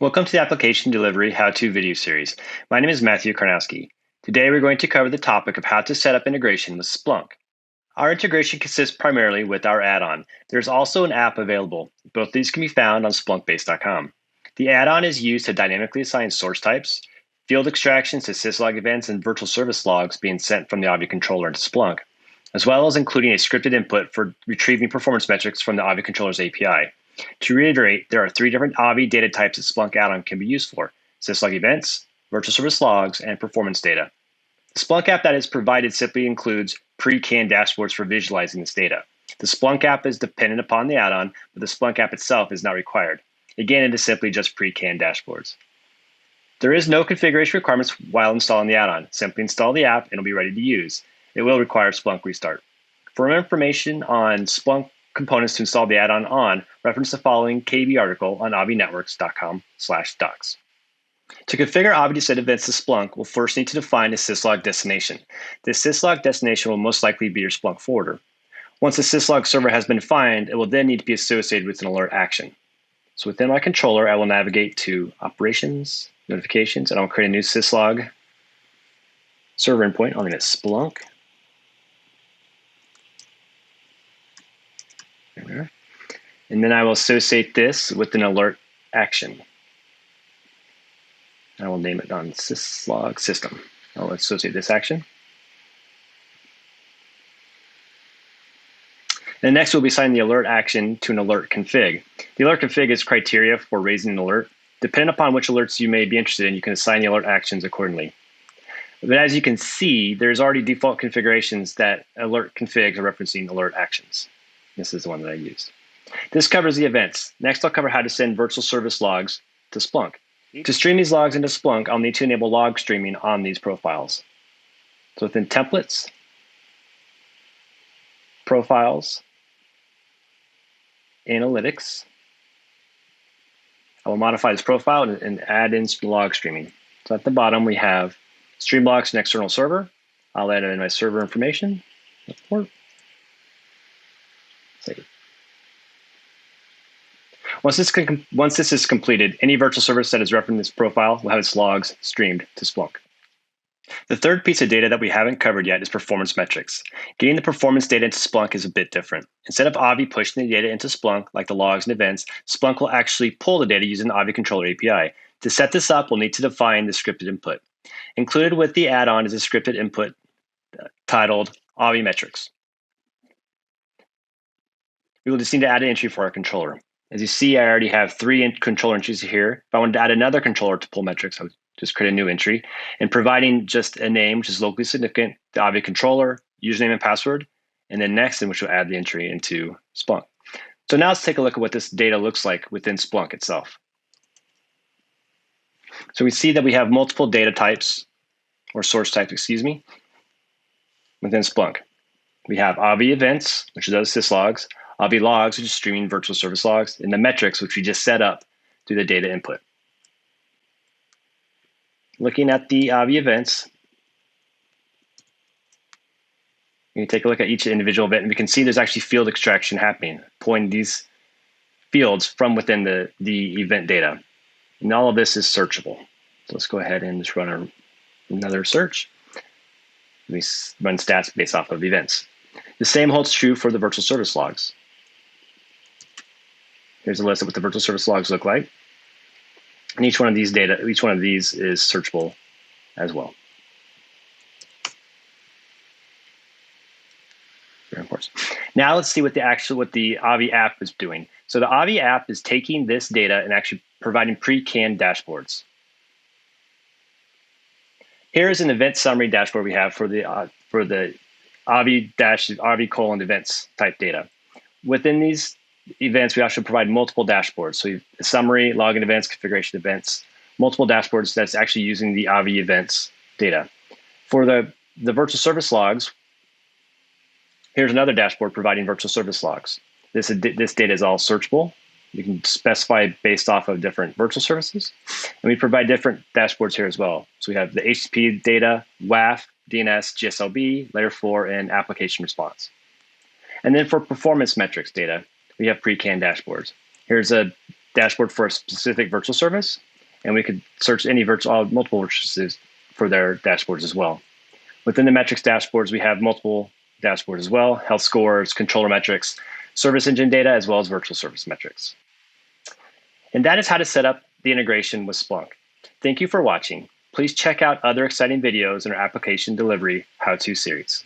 Welcome to the Application Delivery How-To video series. My name is Matthew Karnowski. Today we're going to cover the topic of how to set up integration with Splunk. Our integration consists primarily with our add-on. There's also an app available. Both these can be found on splunkbase.com. The add-on is used to dynamically assign source types, field extractions to syslog events, and virtual service logs being sent from the Avi controller into Splunk, as well as including a scripted input for retrieving performance metrics from the Avi controller's API. To reiterate, there are three different Avi data types that Splunk add-on can be used for: syslog events, virtual service logs, and performance data. The Splunk app that is provided simply includes pre-canned dashboards for visualizing this data. The Splunk app is dependent upon the add-on, but the Splunk app itself is not required. Again, it is simply just pre-canned dashboards. There is no configuration requirements while installing the add-on. Simply install the app and it'll be ready to use. It will require Splunk restart. For more information on Splunk components to install the add-on reference the following KB article on avinetworks.com/docs. To configure Avi to send events to Splunk, we'll first need to define a syslog destination. This syslog destination will most likely be your Splunk forwarder. Once the syslog server has been defined, it will then need to be associated with an alert action. So within my controller, I will navigate to Operations, Notifications, and I'll create a new syslog server endpoint. I'll name it Splunk. And then I will associate this with an alert action. I will name it on syslog system. I'll associate this action. And next we'll be assigning the alert action to an alert config. The alert config is criteria for raising an alert. Depending upon which alerts you may be interested in, you can assign the alert actions accordingly. But as you can see, there's already default configurations that alert configs are referencing alert actions. This is the one that I used. This covers the events. Next, I'll cover how to send virtual service logs to Splunk. To stream these logs into Splunk, I'll need to enable log streaming on these profiles. So within Templates, Profiles, Analytics, I will modify this profile and add in log streaming. So at the bottom, we have stream logs to an external server. I'll add in my server information, report, save. Once this is completed, any virtual service that is referenced in this profile will have its logs streamed to Splunk. The third piece of data that we haven't covered yet is performance metrics. Getting the performance data into Splunk is a bit different. Instead of Avi pushing the data into Splunk, like the logs and events, Splunk will actually pull the data using the Avi controller API. To set this up, we'll need to define the scripted input. Included with the add-on is a scripted input titled Avi metrics. We will just need to add an entry for our controller. As you see, I already have three controller entries here. If I wanted to add another controller to pull metrics, I would just create a new entry and providing just a name, which is locally significant, the Avi controller, username and password, and then next, in which we'll add the entry into Splunk. So now let's take a look at what this data looks like within Splunk itself. So we see that we have multiple data types, or source types, excuse me, within Splunk. We have Avi events, which are those syslogs, Avi logs, which is streaming virtual service logs, and the metrics, which we just set up through the data input. Looking at the Avi events, you can take a look at each individual event, and we can see there's actually field extraction happening, pulling these fields from within the event data. And all of this is searchable. So let's go ahead and just run another search. We run stats based off of events. The same holds true for the virtual service logs. Here's a list of what the virtual service logs look like. And each one of these is searchable as well. Very important. Now let's see what the Avi app is doing. So the Avi app is taking this data and actually providing pre-canned dashboards. Here is an event summary dashboard we have for the Avi events type data. Within these events, we actually provide multiple dashboards. So a summary, login events, configuration events, multiple dashboards that's actually using the Avi events data. For the virtual service logs, here's another dashboard providing virtual service logs. This data is all searchable. You can specify based off of different virtual services. And we provide different dashboards here as well. So we have the HTTP data, WAF, DNS, GSLB, layer 4, and application response. And then for performance metrics data, we have pre-canned dashboards. Here's a dashboard for a specific virtual service. and we could search any multiple virtual for their dashboards as well. Within the metrics dashboards, we have multiple dashboards as well: health scores, controller metrics, service engine data, as well as virtual service metrics. And that is how to set up the integration with Splunk. Thank you for watching. Please check out other exciting videos in our application delivery how-to series.